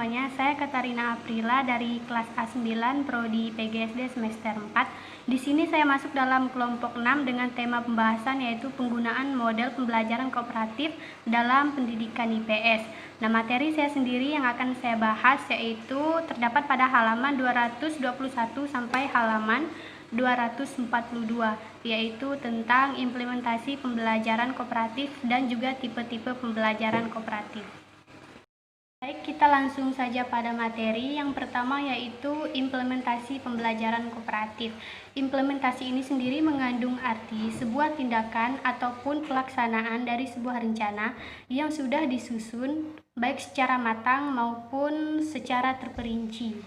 semuanya, saya Katarina Aprila dari kelas A9 Prodi PGSD semester 4. Di sini saya masuk dalam kelompok 6 dengan tema pembahasan yaitu penggunaan model pembelajaran kooperatif dalam pendidikan IPS. Nah, materi saya sendiri yang akan saya bahas yaitu terdapat pada halaman 221 sampai halaman 242, yaitu tentang implementasi pembelajaran kooperatif dan juga tipe-tipe pembelajaran kooperatif. Baik, kita langsung saja pada materi. Yang pertama yaitu implementasi pembelajaran kooperatif. Implementasi ini sendiri mengandung arti sebuah tindakan ataupun pelaksanaan dari sebuah rencana yang sudah disusun baik secara matang maupun secara terperinci.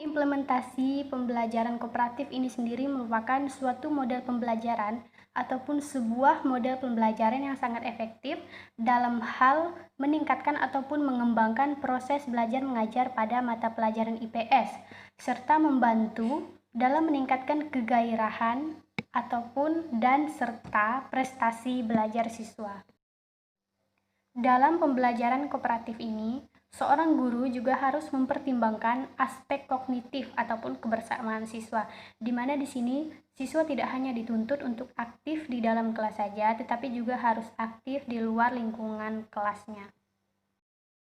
Implementasi pembelajaran kooperatif ini sendiri merupakan suatu model pembelajaran ataupun sebuah model pembelajaran yang sangat efektif dalam hal meningkatkan ataupun mengembangkan proses belajar mengajar pada mata pelajaran IPS, serta membantu dalam meningkatkan kegairahan ataupun dan serta prestasi belajar siswa. Dalam pembelajaran kooperatif ini, seorang guru juga harus mempertimbangkan aspek kognitif ataupun kebersamaan siswa, di mana di sini siswa tidak hanya dituntut untuk aktif di dalam kelas saja, tetapi juga harus aktif di luar lingkungan kelasnya.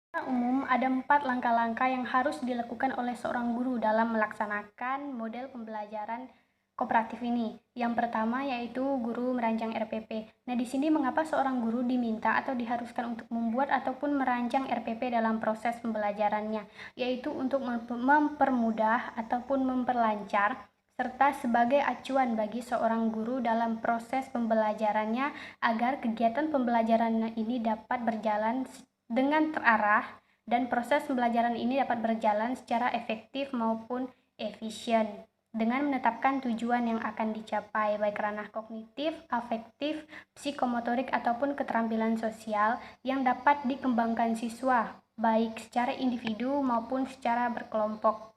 Secara umum, ada 4 langkah-langkah yang harus dilakukan oleh seorang guru dalam melaksanakan model pembelajaran kooperatif ini. Yang pertama yaitu guru merancang RPP. Nah, di sini mengapa seorang guru diminta atau diharuskan untuk membuat ataupun merancang RPP dalam proses pembelajarannya, yaitu untuk mempermudah ataupun memperlancar serta sebagai acuan bagi seorang guru dalam proses pembelajarannya agar kegiatan pembelajaran ini dapat berjalan dengan terarah dan proses pembelajaran ini dapat berjalan secara efektif maupun efisien, dengan menetapkan tujuan yang akan dicapai baik ranah kognitif, afektif, psikomotorik ataupun keterampilan sosial yang dapat dikembangkan siswa baik secara individu maupun secara berkelompok.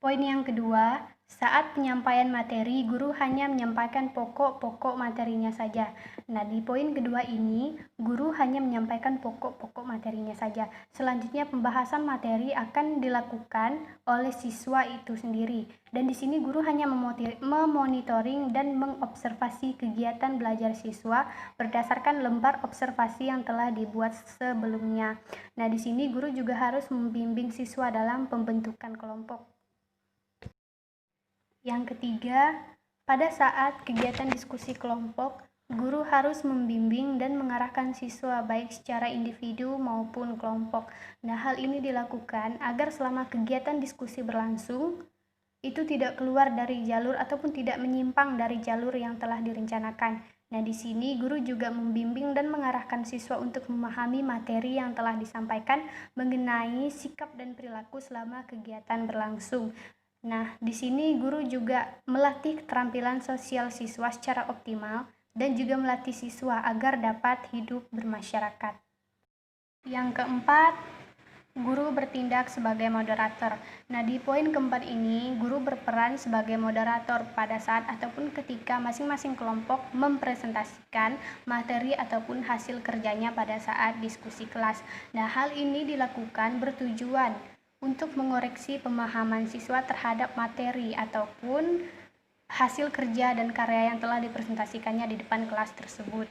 Poin yang kedua, saat penyampaian materi, guru hanya menyampaikan pokok-pokok materinya saja. Nah, di poin kedua ini, guru hanya menyampaikan pokok-pokok materinya saja. Selanjutnya, pembahasan materi akan dilakukan oleh siswa itu sendiri. Dan di sini guru hanya memonitoring dan mengobservasi kegiatan belajar siswa berdasarkan lembar observasi yang telah dibuat sebelumnya. Nah, di sini guru juga harus membimbing siswa dalam pembentukan kelompok. Yang ketiga, pada saat kegiatan diskusi kelompok, guru harus membimbing dan mengarahkan siswa baik secara individu maupun kelompok. Nah, hal ini dilakukan agar selama kegiatan diskusi berlangsung, itu tidak keluar dari jalur ataupun tidak menyimpang dari jalur yang telah direncanakan. Nah, di sini guru juga membimbing dan mengarahkan siswa untuk memahami materi yang telah disampaikan mengenai sikap dan perilaku selama kegiatan berlangsung. Nah, di sini guru juga melatih keterampilan sosial siswa secara optimal dan juga melatih siswa agar dapat hidup bermasyarakat. Yang keempat, guru bertindak sebagai moderator. Nah, di poin keempat ini, guru berperan sebagai moderator pada saat ataupun ketika masing-masing kelompok mempresentasikan materi ataupun hasil kerjanya pada saat diskusi kelas. Nah, hal ini dilakukan bertujuan untuk mengoreksi pemahaman siswa terhadap materi ataupun hasil kerja dan karya yang telah dipresentasikannya di depan kelas tersebut.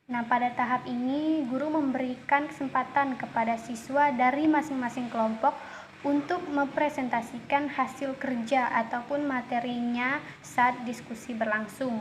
Nah, pada tahap ini, guru memberikan kesempatan kepada siswa dari masing-masing kelompok untuk mempresentasikan hasil kerja ataupun materinya saat diskusi berlangsung.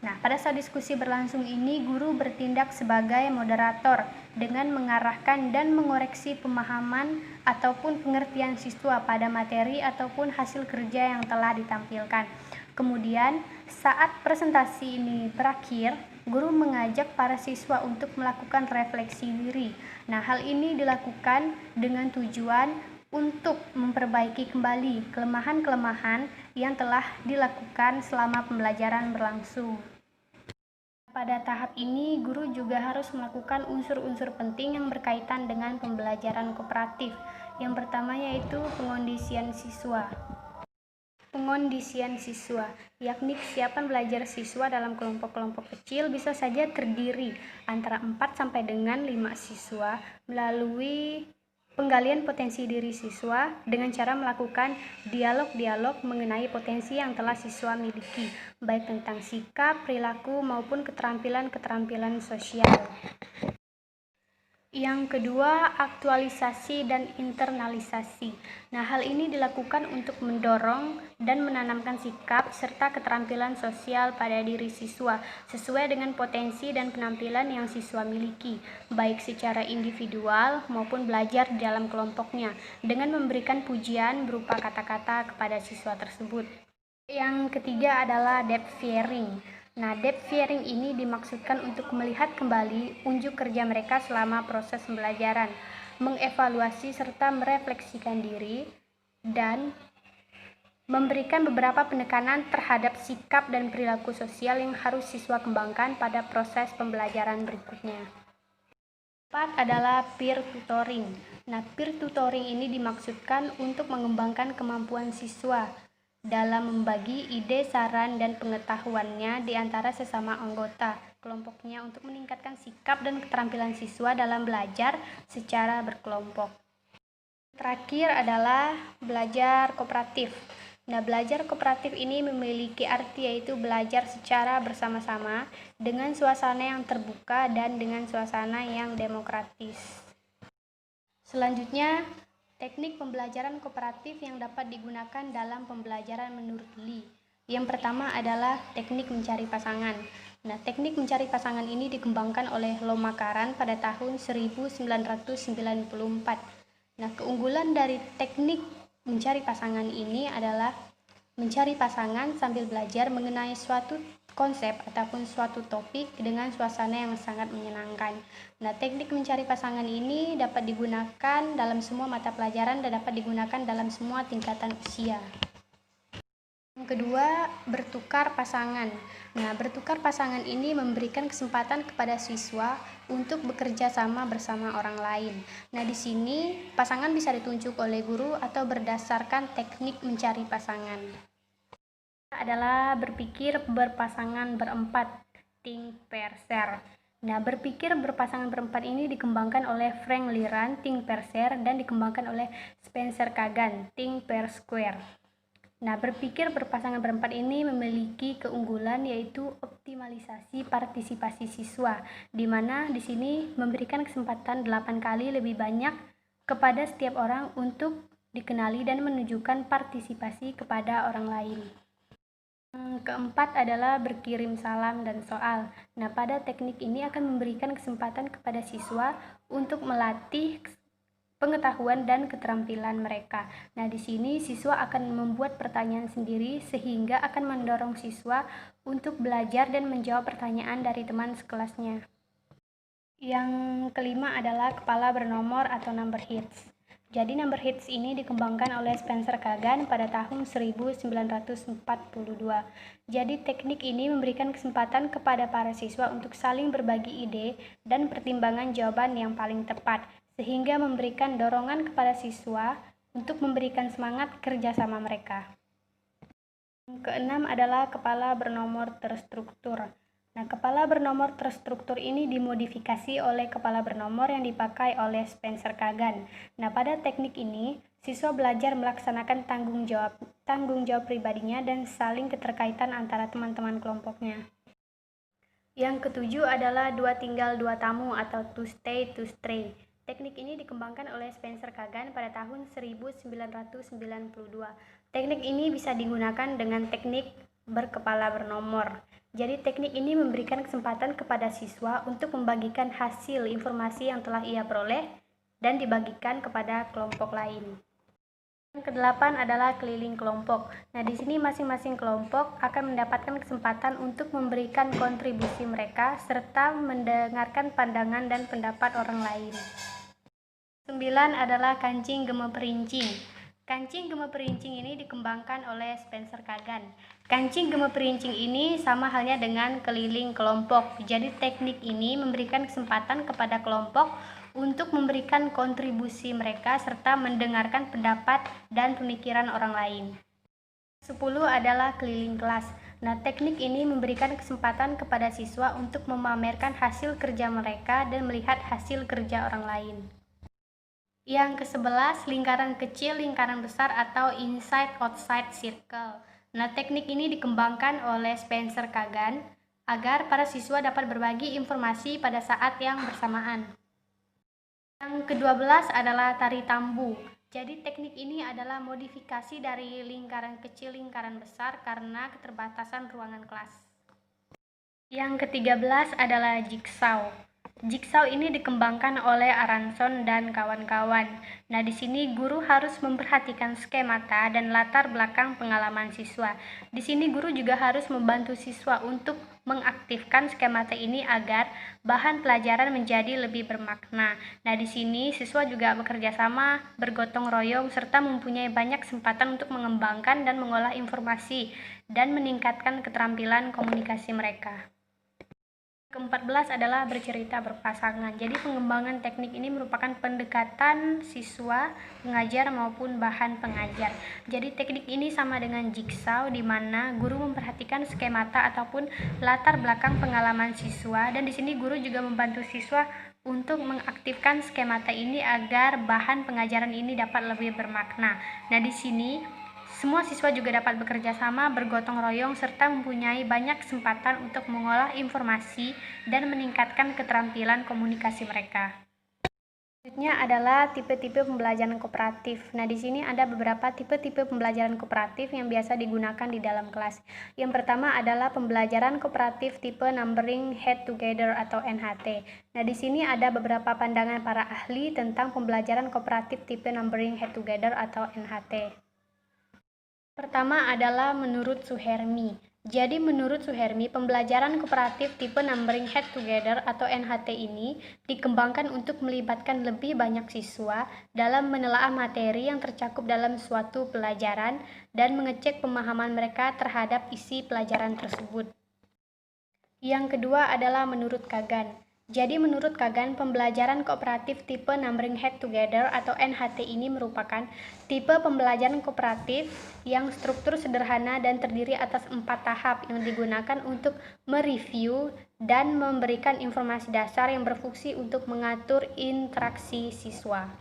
Nah, pada saat diskusi berlangsung ini, guru bertindak sebagai moderator dengan mengarahkan dan mengoreksi pemahaman ataupun pengertian siswa pada materi ataupun hasil kerja yang telah ditampilkan. Kemudian, saat presentasi ini berakhir, guru mengajak para siswa untuk melakukan refleksi diri. Nah, hal ini dilakukan dengan tujuan untuk memperbaiki kembali kelemahan-kelemahan yang telah dilakukan selama pembelajaran berlangsung. Pada tahap ini, guru juga harus melakukan unsur-unsur penting yang berkaitan dengan pembelajaran kooperatif. Yang pertama yaitu pengondisian siswa. Pengondisian siswa, yakni kesiapan belajar siswa dalam kelompok-kelompok kecil bisa saja terdiri antara 4 sampai dengan 5 siswa melalui penggalian potensi diri siswa dengan cara melakukan dialog-dialog mengenai potensi yang telah siswa miliki, baik tentang sikap, perilaku, maupun keterampilan-keterampilan sosial. Yang kedua, aktualisasi dan internalisasi. Nah, hal ini dilakukan untuk mendorong dan menanamkan sikap serta keterampilan sosial pada diri siswa sesuai dengan potensi dan penampilan yang siswa miliki, baik secara individual maupun belajar di dalam kelompoknya, dengan memberikan pujian berupa kata-kata kepada siswa tersebut. Yang ketiga adalah depth sharing. Nah, depth sharing ini dimaksudkan untuk melihat kembali unjuk kerja mereka selama proses pembelajaran, mengevaluasi serta merefleksikan diri, dan memberikan beberapa penekanan terhadap sikap dan perilaku sosial yang harus siswa kembangkan pada proses pembelajaran berikutnya. Keempat adalah peer tutoring. Nah, peer tutoring ini dimaksudkan untuk mengembangkan kemampuan siswa dalam membagi ide, saran, dan pengetahuannya di antara sesama anggota kelompoknya untuk meningkatkan sikap dan keterampilan siswa dalam belajar secara berkelompok. Terakhir adalah belajar kooperatif. Nah, belajar kooperatif ini memiliki arti yaitu belajar secara bersama-sama dengan suasana yang terbuka dan dengan suasana yang demokratis. Selanjutnya, teknik pembelajaran kooperatif yang dapat digunakan dalam pembelajaran menurut Lee. Yang pertama adalah teknik mencari pasangan. Nah, teknik mencari pasangan ini dikembangkan oleh Lomakaran pada tahun 1994. Nah, keunggulan dari teknik mencari pasangan ini adalah mencari pasangan sambil belajar mengenai suatu konsep ataupun suatu topik dengan suasana yang sangat menyenangkan. Nah, teknik mencari pasangan ini dapat digunakan dalam semua mata pelajaran dan dapat digunakan dalam semua tingkatan usia. Yang kedua, bertukar pasangan. Nah, bertukar pasangan ini memberikan kesempatan kepada siswa untuk bekerja sama bersama orang lain. Nah, di sini pasangan bisa ditunjuk oleh guru atau berdasarkan teknik mencari pasangan. Adalah berpikir berpasangan berempat, think pair share. Nah, berpikir berpasangan berempat ini dikembangkan oleh Frank Liran, think pair share, dan dikembangkan oleh Spencer Kagan, think pair square. Nah, berpikir berpasangan berempat ini memiliki keunggulan yaitu optimalisasi partisipasi siswa, di mana di sini memberikan kesempatan 8 kali lebih banyak kepada setiap orang untuk dikenali dan menunjukkan partisipasi kepada orang lain. Keempat adalah berkirim salam dan soal. Nah, pada teknik ini akan memberikan kesempatan kepada siswa untuk melatih pengetahuan dan keterampilan mereka. Nah, di sini siswa akan membuat pertanyaan sendiri sehingga akan mendorong siswa untuk belajar dan menjawab pertanyaan dari teman sekelasnya. Yang kelima adalah kepala bernomor atau number hits. Jadi number hits ini dikembangkan oleh Spencer Kagan pada tahun 1942. Jadi teknik ini memberikan kesempatan kepada para siswa untuk saling berbagi ide dan pertimbangan jawaban yang paling tepat, sehingga memberikan dorongan kepada siswa untuk memberikan semangat kerjasama mereka. Yang keenam adalah kepala bernomor terstruktur. Nah, kepala bernomor terstruktur ini dimodifikasi oleh kepala bernomor yang dipakai oleh Spencer Kagan. Nah, pada teknik ini, siswa belajar melaksanakan tanggung jawab pribadinya dan saling keterkaitan antara teman-teman kelompoknya. Yang ketujuh adalah dua tinggal dua tamu atau to stay to stray. Teknik ini dikembangkan oleh Spencer Kagan pada tahun 1992. Teknik ini bisa digunakan dengan teknik berkepala bernomor. Jadi teknik ini memberikan kesempatan kepada siswa untuk membagikan hasil informasi yang telah ia peroleh dan dibagikan kepada kelompok lain. Yang kedelapan adalah keliling kelompok. Nah, di sini masing-masing kelompok akan mendapatkan kesempatan untuk memberikan kontribusi mereka serta mendengarkan pandangan dan pendapat orang lain. 9 adalah kancing gema perincing. Kancing gema perincing ini dikembangkan oleh Spencer Kagan. Kancing gema perincing ini sama halnya dengan keliling kelompok. Jadi teknik ini memberikan kesempatan kepada kelompok untuk memberikan kontribusi mereka serta mendengarkan pendapat dan pemikiran orang lain. 10 adalah keliling kelas. Nah, teknik ini memberikan kesempatan kepada siswa untuk memamerkan hasil kerja mereka dan melihat hasil kerja orang lain. Yang ke-11, lingkaran kecil, lingkaran besar atau inside-outside circle. Nah, teknik ini dikembangkan oleh Spencer Kagan agar para siswa dapat berbagi informasi pada saat yang bersamaan. Yang ke-12 adalah tari tambu. Jadi teknik ini adalah modifikasi dari lingkaran kecil lingkaran besar karena keterbatasan ruangan kelas. Yang ke-13 adalah jigsaw. Jigsaw ini dikembangkan oleh Aronson dan kawan-kawan. Nah, di sini guru harus memperhatikan skemata dan latar belakang pengalaman siswa. Di sini guru juga harus membantu siswa untuk mengaktifkan skemata ini agar bahan pelajaran menjadi lebih bermakna. Nah, di sini siswa juga bekerja sama, bergotong royong, serta mempunyai banyak kesempatan untuk mengembangkan dan mengolah informasi dan meningkatkan keterampilan komunikasi mereka. Ke-14 adalah bercerita berpasangan. Jadi pengembangan teknik ini merupakan pendekatan siswa, pengajar maupun bahan pengajar. Jadi teknik ini sama dengan jigsaw di mana guru memperhatikan skemata ataupun latar belakang pengalaman siswa dan di sini guru juga membantu siswa untuk mengaktifkan skemata ini agar bahan pengajaran ini dapat lebih bermakna. Nah, di sini semua siswa juga dapat bekerja sama, bergotong royong, serta mempunyai banyak kesempatan untuk mengolah informasi dan meningkatkan keterampilan komunikasi mereka. Selanjutnya adalah tipe-tipe pembelajaran kooperatif. Nah, di sini ada beberapa tipe-tipe pembelajaran kooperatif yang biasa digunakan di dalam kelas. Yang pertama adalah pembelajaran kooperatif tipe Numbering Head Together atau NHT. Nah, di sini ada beberapa pandangan para ahli tentang pembelajaran kooperatif tipe Numbering Head Together atau NHT. Pertama adalah menurut Suhermi. Jadi menurut Suhermi, pembelajaran kooperatif tipe Numbering Head Together atau NHT ini dikembangkan untuk melibatkan lebih banyak siswa dalam menelaah materi yang tercakup dalam suatu pelajaran dan mengecek pemahaman mereka terhadap isi pelajaran tersebut. Yang kedua adalah menurut Kagan. Jadi menurut Kagan, pembelajaran kooperatif tipe Numbering Head Together atau NHT ini merupakan tipe pembelajaran kooperatif yang struktur sederhana dan terdiri atas 4 tahap yang digunakan untuk mereview dan memberikan informasi dasar yang berfungsi untuk mengatur interaksi siswa.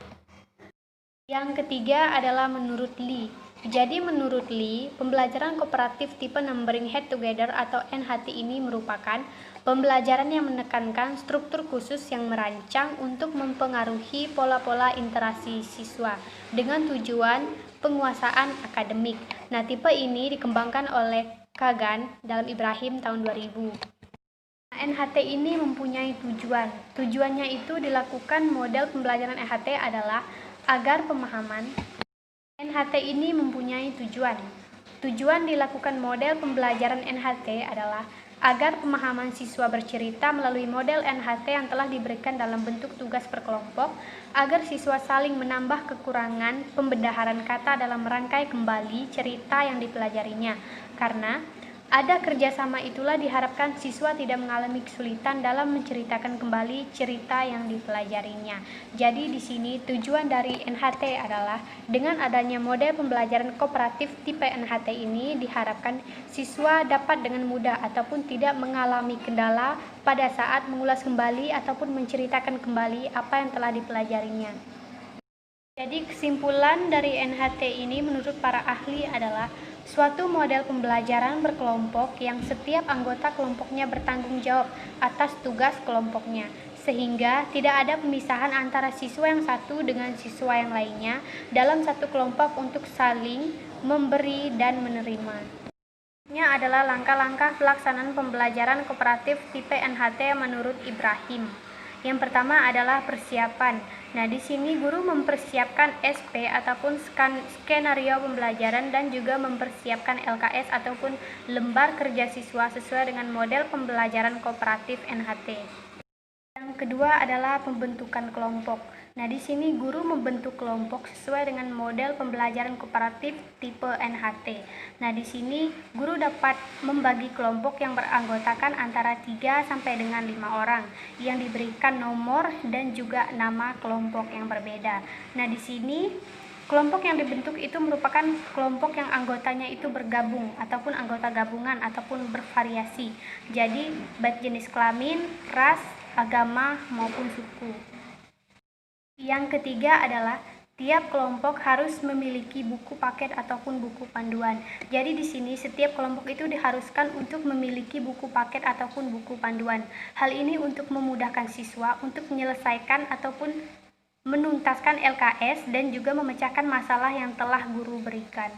Yang ketiga adalah menurut Lee. Jadi menurut Lee, pembelajaran kooperatif tipe Numbering Head Together atau NHT ini merupakan pembelajaran yang menekankan struktur khusus yang merancang untuk mempengaruhi pola-pola interaksi siswa dengan tujuan penguasaan akademik. Nah, tipe ini dikembangkan oleh Kagan dalam Ibrahim tahun 2000. NHT ini mempunyai tujuan. Tujuannya itu dilakukan model pembelajaran NHT adalah agar pemahaman. NHT ini mempunyai tujuan. Tujuan dilakukan model pembelajaran NHT adalah agar pemahaman siswa bercerita melalui model NHT yang telah diberikan dalam bentuk tugas berkelompok, agar siswa saling menambah kekurangan pembedaharan kata dalam merangkai kembali cerita yang dipelajarinya. Karena ada kerjasama itulah diharapkan siswa tidak mengalami kesulitan dalam menceritakan kembali cerita yang dipelajarinya. Jadi di sini tujuan dari NHT adalah dengan adanya model pembelajaran kooperatif tipe NHT ini diharapkan siswa dapat dengan mudah ataupun tidak mengalami kendala pada saat mengulas kembali ataupun menceritakan kembali apa yang telah dipelajarinya. Jadi kesimpulan dari NHT ini menurut para ahli adalah suatu model pembelajaran berkelompok yang setiap anggota kelompoknya bertanggung jawab atas tugas kelompoknya, sehingga tidak ada pemisahan antara siswa yang satu dengan siswa yang lainnya dalam satu kelompok untuk saling memberi dan menerima. Ini adalah langkah-langkah pelaksanaan pembelajaran kooperatif tipe NHT menurut Ibrahim. Yang pertama adalah persiapan. Nah, di sini guru mempersiapkan SP ataupun skenario pembelajaran dan juga mempersiapkan LKS ataupun lembar kerja siswa sesuai dengan model pembelajaran kooperatif NHT. Yang kedua adalah pembentukan kelompok. Nah, di sini guru membentuk kelompok sesuai dengan model pembelajaran kooperatif tipe NHT. Nah, di sini guru dapat membagi kelompok yang beranggotakan antara 3 sampai dengan 5 orang yang diberikan nomor dan juga nama kelompok yang berbeda. Nah, di sini Kelompok yang dibentuk itu merupakan kelompok yang anggotanya itu bergabung ataupun anggota gabungan ataupun bervariasi. Jadi baik jenis kelamin, ras, agama maupun suku. Yang ketiga adalah tiap kelompok harus memiliki buku paket ataupun buku panduan. Jadi di sini setiap kelompok itu diharuskan untuk memiliki buku paket ataupun buku panduan. Hal ini untuk memudahkan siswa untuk menyelesaikan ataupun menuntaskan LKS dan juga memecahkan masalah yang telah guru berikan.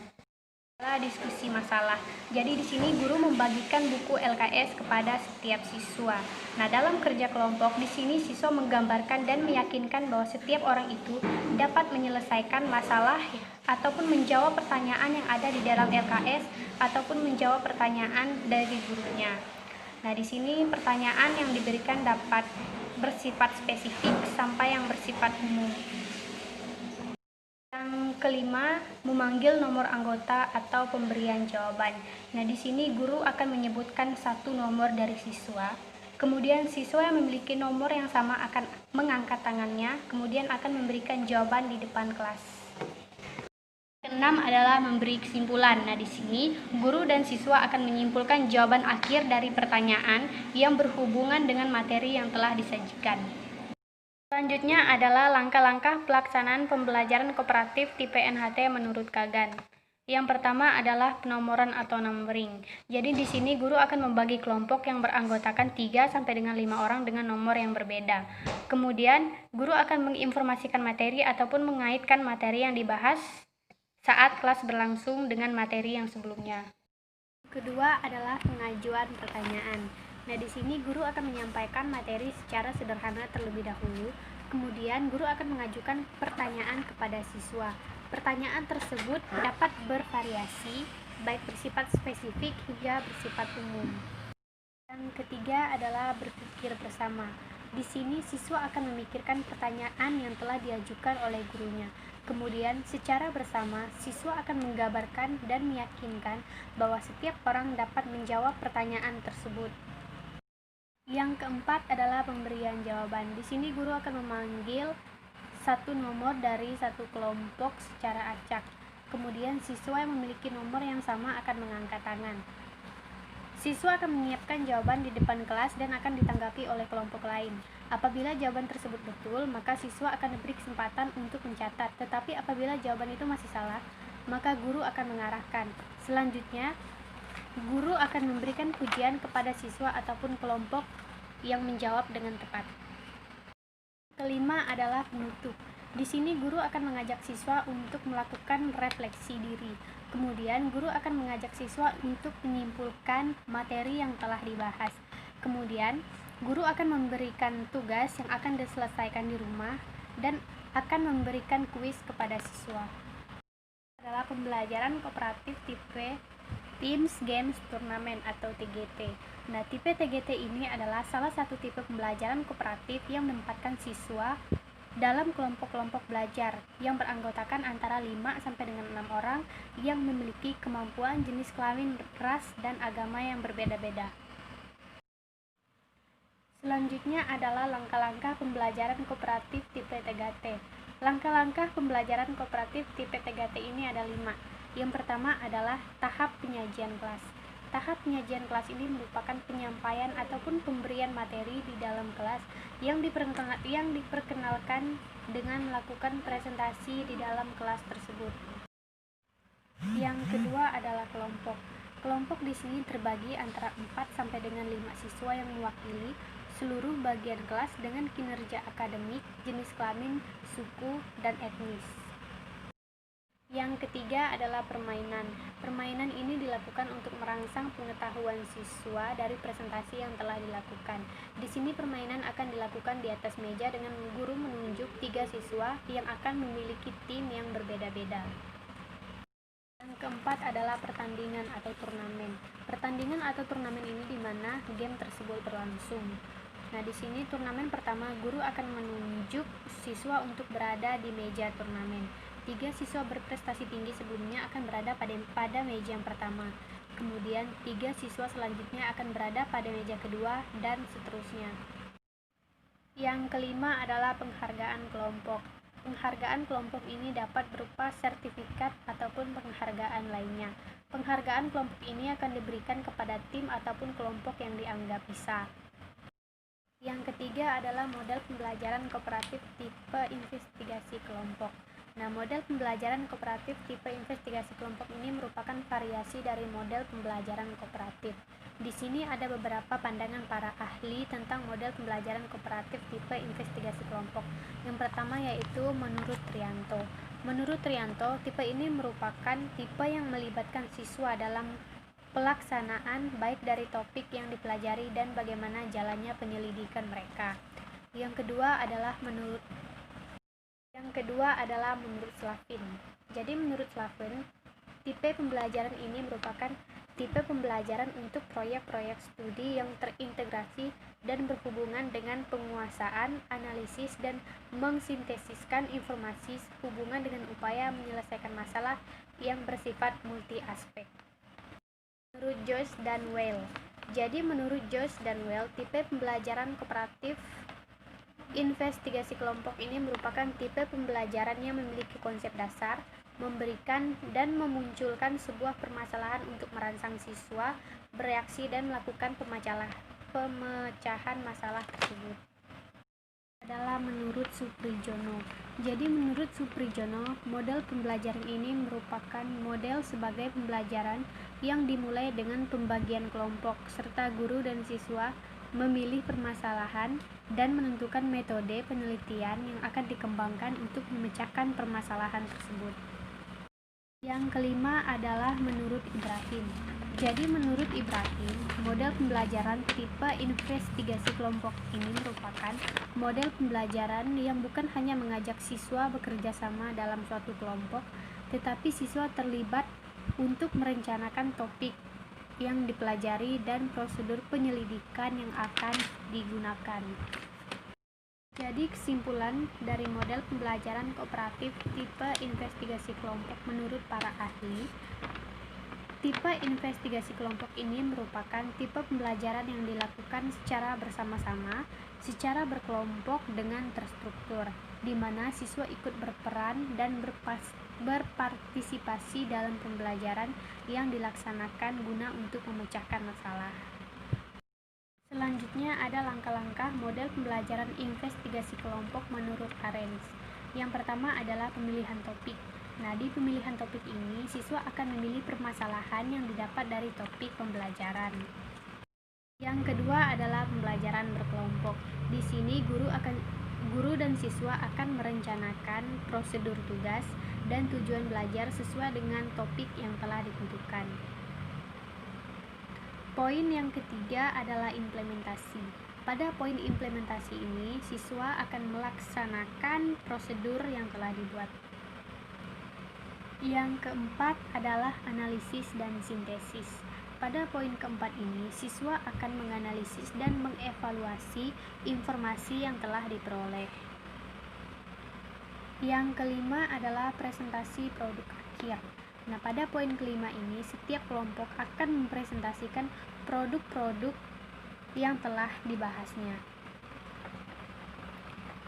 Diskusi masalah. Jadi di sini guru membagikan buku LKS kepada setiap siswa. Nah, dalam kerja kelompok di sini siswa menggambarkan dan meyakinkan bahwa setiap orang itu dapat menyelesaikan masalah ataupun menjawab pertanyaan yang ada di dalam LKS ataupun menjawab pertanyaan dari gurunya. Nah, di sini pertanyaan yang diberikan dapat bersifat spesifik sampai yang bersifat umum. Yang kelima, memanggil nomor anggota atau pemberian jawaban. Nah, di sini guru akan menyebutkan satu nomor dari siswa. Kemudian siswa yang memiliki nomor yang sama akan mengangkat tangannya, kemudian akan memberikan jawaban di depan kelas. Keenam adalah memberi kesimpulan. Nah, di sini guru dan siswa akan menyimpulkan jawaban akhir dari pertanyaan yang berhubungan dengan materi yang telah disajikan. Selanjutnya adalah langkah-langkah pelaksanaan pembelajaran kooperatif tipe NHT menurut Kagan. Yang pertama adalah penomoran atau numbering. Jadi di sini guru akan membagi kelompok yang beranggotakan 3 sampai dengan 5 orang dengan nomor yang berbeda. Kemudian guru akan menginformasikan materi ataupun mengaitkan materi yang dibahas saat kelas berlangsung dengan materi yang sebelumnya. Kedua adalah pengajuan pertanyaan. Nah, di sini guru akan menyampaikan materi secara sederhana terlebih dahulu. Kemudian guru akan mengajukan pertanyaan kepada siswa. Pertanyaan tersebut dapat bervariasi, baik bersifat spesifik hingga bersifat umum. Yang ketiga adalah berpikir bersama. Di sini siswa akan memikirkan pertanyaan yang telah diajukan oleh gurunya. Kemudian secara bersama siswa akan menggambarkan dan meyakinkan bahwa setiap orang dapat menjawab pertanyaan tersebut. Yang keempat adalah pemberian jawaban. Di sini guru akan memanggil satu nomor dari satu kelompok secara acak. Kemudian siswa yang memiliki nomor yang sama akan mengangkat tangan. Siswa akan menyiapkan jawaban di depan kelas dan akan ditanggapi oleh kelompok lain. Apabila jawaban tersebut betul, maka siswa akan diberi kesempatan untuk mencatat. Tetapi apabila jawaban itu masih salah, maka guru akan mengarahkan. Selanjutnya, guru akan memberikan pujian kepada siswa ataupun kelompok yang menjawab dengan tepat. Kelima adalah penutup. Di sini guru akan mengajak siswa untuk melakukan refleksi diri. Kemudian guru akan mengajak siswa untuk menyimpulkan materi yang telah dibahas. Kemudian guru akan memberikan tugas yang akan diselesaikan di rumah dan akan memberikan kuis kepada siswa. Adalah pembelajaran kooperatif tipe Teams Games Turnamen atau TGT. Nah, tipe TGT ini adalah salah satu tipe pembelajaran kooperatif yang menempatkan siswa dalam kelompok-kelompok belajar yang beranggotakan antara 5 sampai dengan 6 orang yang memiliki kemampuan, jenis kelamin, ras, dan agama yang berbeda-beda. Selanjutnya adalah langkah-langkah pembelajaran kooperatif tipe TGT. Langkah-langkah pembelajaran kooperatif tipe TGT ini ada 5. Yang pertama adalah tahap penyajian kelas. Tahap penyajian kelas ini merupakan penyampaian ataupun pemberian materi di dalam kelas yang diperkenalkan dengan melakukan presentasi di dalam kelas tersebut. Yang kedua adalah kelompok. Kelompok di sini terbagi antara 4 sampai dengan 5 siswa yang mewakili seluruh bagian kelas dengan kinerja akademik, jenis kelamin, suku, dan etnis. Yang ketiga adalah permainan. Permainan ini dilakukan untuk merangsang pengetahuan siswa dari presentasi yang telah dilakukan. Di sini permainan akan dilakukan di atas meja dengan guru menunjuk 3 siswa yang akan memiliki tim yang berbeda-beda. Yang keempat adalah pertandingan atau turnamen. Pertandingan atau turnamen ini di mana game tersebut berlangsung. Nah, di sini turnamen pertama guru akan menunjuk siswa untuk berada di meja turnamen. 3 siswa berprestasi tinggi sebelumnya akan berada pada meja yang pertama. Kemudian 3 siswa selanjutnya akan berada pada meja kedua dan seterusnya. Yang kelima adalah penghargaan kelompok. Penghargaan kelompok ini dapat berupa sertifikat ataupun penghargaan lainnya. Penghargaan kelompok ini akan diberikan kepada tim ataupun kelompok yang dianggap bisa. Yang ketiga adalah model pembelajaran kooperatif tipe investigasi kelompok. Nah, model pembelajaran kooperatif tipe investigasi kelompok ini merupakan variasi dari model pembelajaran kooperatif. Di sini ada beberapa pandangan para ahli tentang model pembelajaran kooperatif tipe investigasi kelompok. Yang pertama yaitu menurut Trianto. Menurut Trianto, tipe ini merupakan tipe yang melibatkan siswa dalam pelaksanaan baik dari topik yang dipelajari dan bagaimana jalannya penyelidikan mereka. Yang kedua adalah menurut Slavin. Jadi menurut Slavin, tipe pembelajaran ini merupakan tipe pembelajaran untuk proyek-proyek studi yang terintegrasi dan berhubungan dengan penguasaan, analisis, dan mensintesiskan informasi sehubungan dengan upaya menyelesaikan masalah yang bersifat multi aspek. Menurut Joyce dan Weil. Jadi menurut Joyce dan Weil, tipe pembelajaran kooperatif investigasi kelompok ini merupakan tipe pembelajaran yang memiliki konsep dasar, memberikan dan memunculkan sebuah permasalahan untuk merangsang siswa bereaksi dan melakukan pemecahan masalah tersebut. Adalah menurut Suprijono. Jadi menurut Suprijono, model pembelajaran ini merupakan model sebagai pembelajaran yang dimulai dengan pembagian kelompok serta guru dan siswa memilih permasalahan dan menentukan metode penelitian yang akan dikembangkan untuk memecahkan permasalahan tersebut. Yang kelima adalah menurut Ibrahim. Jadi menurut Ibrahim, model pembelajaran tipe investigasi kelompok ini merupakan model pembelajaran yang bukan hanya mengajak siswa bekerja sama dalam suatu kelompok, tetapi siswa terlibat untuk merencanakan topik yang dipelajari dan prosedur penyelidikan yang akan digunakan. Jadi kesimpulan dari model pembelajaran kooperatif tipe investigasi kelompok menurut para ahli, tipe investigasi kelompok ini merupakan tipe pembelajaran yang dilakukan secara bersama-sama, secara berkelompok dengan terstruktur, di mana siswa ikut berperan dan berpartisipasi dalam pembelajaran yang dilaksanakan guna untuk memecahkan masalah. Selanjutnya ada langkah-langkah model pembelajaran investigasi kelompok menurut Arens. Yang pertama adalah pemilihan topik. Nah, di pemilihan topik ini, siswa akan memilih permasalahan yang didapat dari topik pembelajaran. Yang kedua adalah pembelajaran berkelompok. Di sini guru dan siswa akan merencanakan prosedur tugas dan tujuan belajar sesuai dengan topik yang telah ditentukan. Poin yang ketiga adalah implementasi. Pada poin implementasi ini, siswa akan melaksanakan prosedur yang telah dibuat. Yang keempat adalah analisis dan sintesis. Pada poin keempat ini, siswa akan menganalisis dan mengevaluasi informasi yang telah diperoleh. Yang kelima adalah presentasi produk akhir. Nah, pada poin kelima ini, setiap kelompok akan mempresentasikan produk-produk yang telah dibahasnya.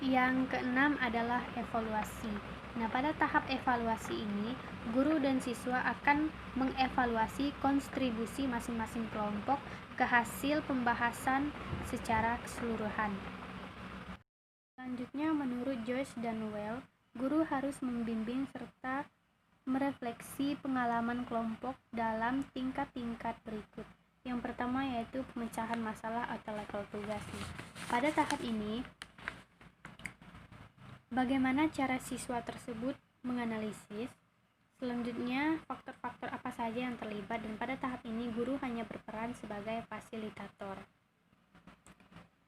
Yang keenam adalah evaluasi. Nah, pada tahap evaluasi ini, guru dan siswa akan mengevaluasi kontribusi masing-masing kelompok ke hasil pembahasan secara keseluruhan. Selanjutnya, menurut Joyce dan Weil, guru harus membimbing serta merefleksi pengalaman kelompok dalam tingkat-tingkat berikut. Yang pertama yaitu pemecahan masalah atau level tugas. Pada tahap ini, bagaimana cara siswa tersebut menganalisis? Selanjutnya, faktor-faktor apa saja yang terlibat, dan pada tahap ini guru hanya berperan sebagai fasilitator.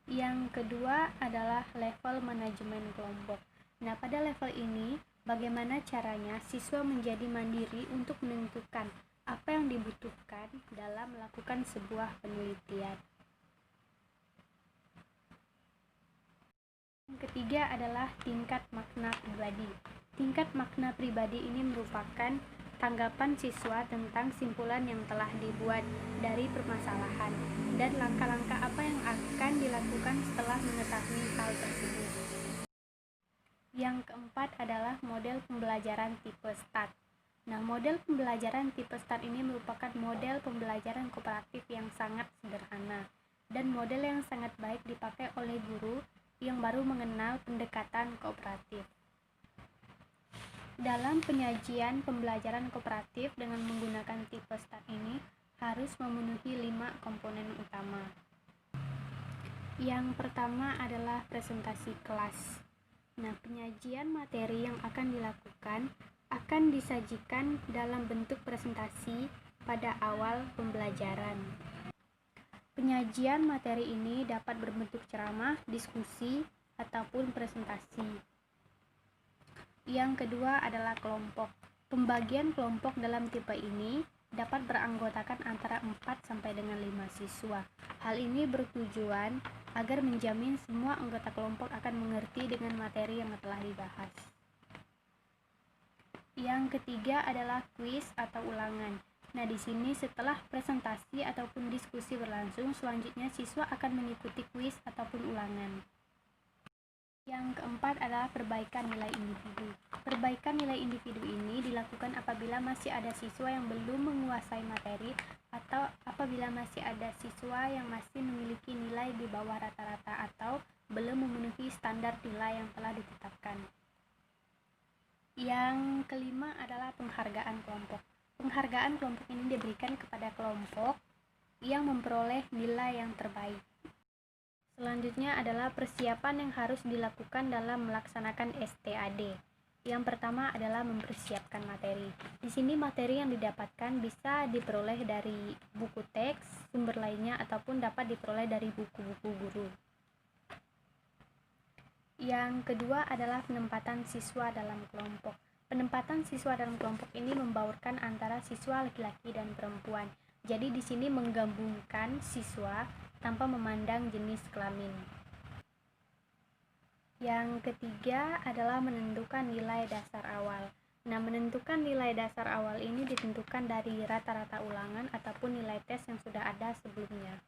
Yang kedua adalah level manajemen kelompok. Nah, pada level ini, bagaimana caranya siswa menjadi mandiri untuk menentukan apa yang dibutuhkan dalam melakukan sebuah penelitian. Yang ketiga adalah tingkat makna pribadi. Tingkat makna pribadi ini merupakan tanggapan siswa tentang simpulan yang telah dibuat dari permasalahan dan langkah-langkah apa yang akan dilakukan setelah mengetahui hal tersebut. Yang keempat adalah model pembelajaran tipe START. Nah, model pembelajaran tipe START ini merupakan model pembelajaran kooperatif yang sangat sederhana dan model yang sangat baik dipakai oleh guru yang baru mengenal pendekatan kooperatif. Dalam penyajian pembelajaran kooperatif dengan menggunakan tipe START ini harus memenuhi 5 komponen utama. Yang pertama adalah presentasi kelas. Nah, penyajian materi yang akan dilakukan akan disajikan dalam bentuk presentasi pada awal pembelajaran. Penyajian materi ini dapat berbentuk ceramah, diskusi, ataupun presentasi. Yang kedua adalah kelompok. Pembagian kelompok dalam tipe ini dapat beranggotakan antara 4 sampai dengan 5 siswa. Hal ini bertujuan agar menjamin semua anggota kelompok akan mengerti dengan materi yang telah dibahas. Yang ketiga adalah kuis atau ulangan. Nah, di sini setelah presentasi ataupun diskusi berlangsung, selanjutnya siswa akan mengikuti kuis ataupun ulangan. Yang keempat adalah perbaikan nilai individu. Perbaikan nilai individu ini dilakukan apabila masih ada siswa yang belum menguasai materi atau apabila masih ada siswa yang masih memiliki nilai di bawah rata-rata atau belum memenuhi standar nilai yang telah ditetapkan. Yang kelima adalah penghargaan kelompok. Penghargaan kelompok ini diberikan kepada kelompok yang memperoleh nilai yang terbaik. Selanjutnya adalah persiapan yang harus dilakukan dalam melaksanakan STAD. Yang pertama adalah mempersiapkan materi. Di sini materi yang didapatkan bisa diperoleh dari buku teks, sumber lainnya, ataupun dapat diperoleh dari buku-buku guru. Yang kedua adalah penempatan siswa dalam kelompok. Penempatan siswa dalam kelompok ini membaurkan antara siswa laki-laki dan perempuan. Jadi di sini menggabungkan siswa tanpa memandang jenis kelamin. Yang ketiga adalah menentukan nilai dasar awal. Nah, menentukan nilai dasar awal ini ditentukan dari rata-rata ulangan ataupun nilai tes yang sudah ada sebelumnya.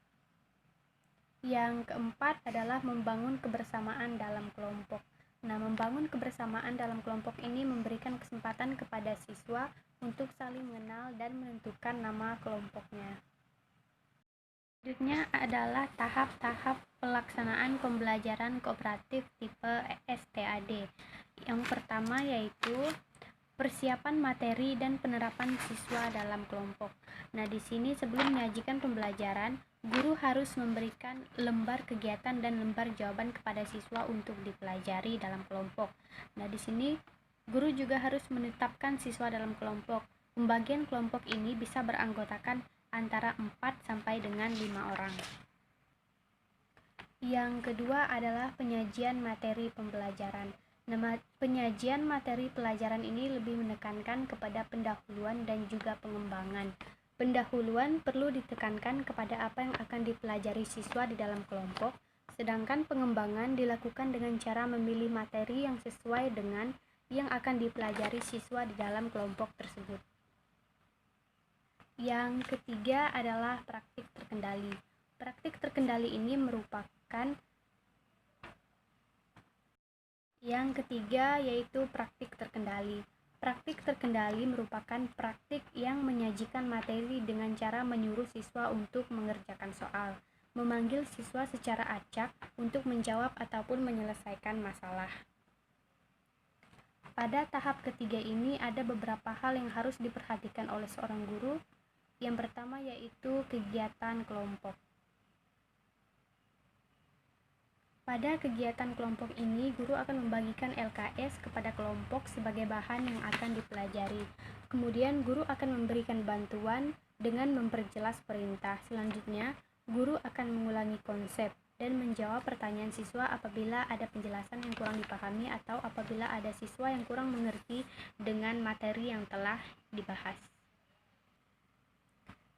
Yang keempat adalah membangun kebersamaan dalam kelompok. Nah, membangun kebersamaan dalam kelompok ini memberikan kesempatan kepada siswa untuk saling mengenal dan menentukan nama kelompoknya. Selanjutnya adalah tahap-tahap pelaksanaan pembelajaran kooperatif tipe STAD. Yang pertama yaitu persiapan materi dan penerapan siswa dalam kelompok. Nah, di sini sebelum menyajikan pembelajaran, guru harus memberikan lembar kegiatan dan lembar jawaban kepada siswa untuk dipelajari dalam kelompok. Nah, di sini guru juga harus menetapkan siswa dalam kelompok. Pembagian kelompok ini bisa beranggotakan antara 4 sampai dengan 5 orang. Yang kedua adalah penyajian materi pembelajaran. Nah, penyajian materi pelajaran ini lebih menekankan kepada pendahuluan dan juga pengembangan. Pendahuluan perlu ditekankan kepada apa yang akan dipelajari siswa di dalam kelompok, sedangkan pengembangan dilakukan dengan cara memilih materi yang sesuai dengan yang akan dipelajari siswa di dalam kelompok tersebut. Yang ketiga adalah praktik terkendali. Praktik terkendali ini merupakan yang ketiga yaitu praktik terkendali. Praktik terkendali merupakan praktik yang menyajikan materi dengan cara menyuruh siswa untuk mengerjakan soal, memanggil siswa secara acak untuk menjawab ataupun menyelesaikan masalah. Pada tahap ketiga ini ada beberapa hal yang harus diperhatikan oleh seorang guru. Yang pertama yaitu kegiatan kelompok. Pada kegiatan kelompok ini, guru akan membagikan LKS kepada kelompok sebagai bahan yang akan dipelajari. Kemudian, guru akan memberikan bantuan dengan memperjelas perintah. Selanjutnya, guru akan mengulangi konsep dan menjawab pertanyaan siswa apabila ada penjelasan yang kurang dipahami atau apabila ada siswa yang kurang mengerti dengan materi yang telah dibahas.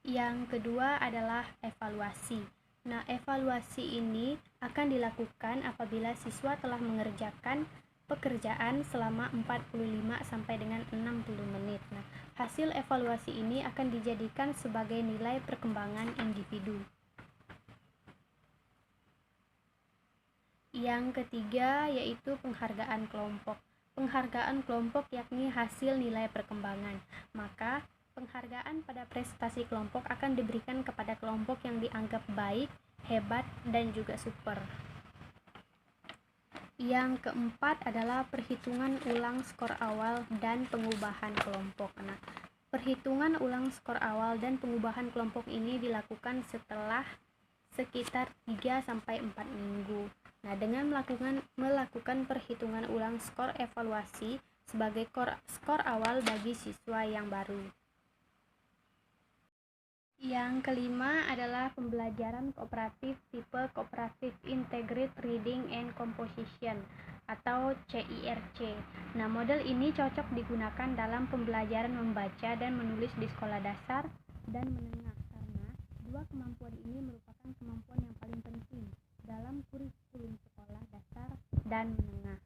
Yang kedua adalah evaluasi. Nah, evaluasi ini akan dilakukan apabila siswa telah mengerjakan pekerjaan selama 45 sampai dengan 60 menit. Nah, hasil evaluasi ini akan dijadikan sebagai nilai perkembangan individu. Yang ketiga yaitu penghargaan kelompok. Penghargaan kelompok yakni hasil nilai perkembangan. Maka penghargaan pada prestasi kelompok akan diberikan kepada kelompok yang dianggap baik, hebat, dan juga super. Yang keempat adalah perhitungan ulang skor awal dan pengubahan kelompok. Nah, perhitungan ulang skor awal dan pengubahan kelompok ini dilakukan setelah sekitar 3-4 minggu. Nah, dengan melakukan perhitungan ulang skor evaluasi sebagai skor awal bagi siswa yang baru. Yang kelima adalah pembelajaran kooperatif tipe Cooperative Integrated Reading and Composition atau CIRC. Nah, model ini cocok digunakan dalam pembelajaran membaca dan menulis di sekolah dasar dan menengah karena dua kemampuan ini merupakan kemampuan yang paling penting dalam kurikulum sekolah dasar dan menengah.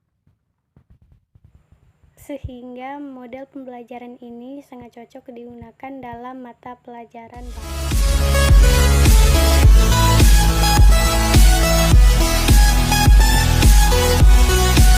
Sehingga model pembelajaran ini sangat cocok digunakan dalam mata pelajaran bahasa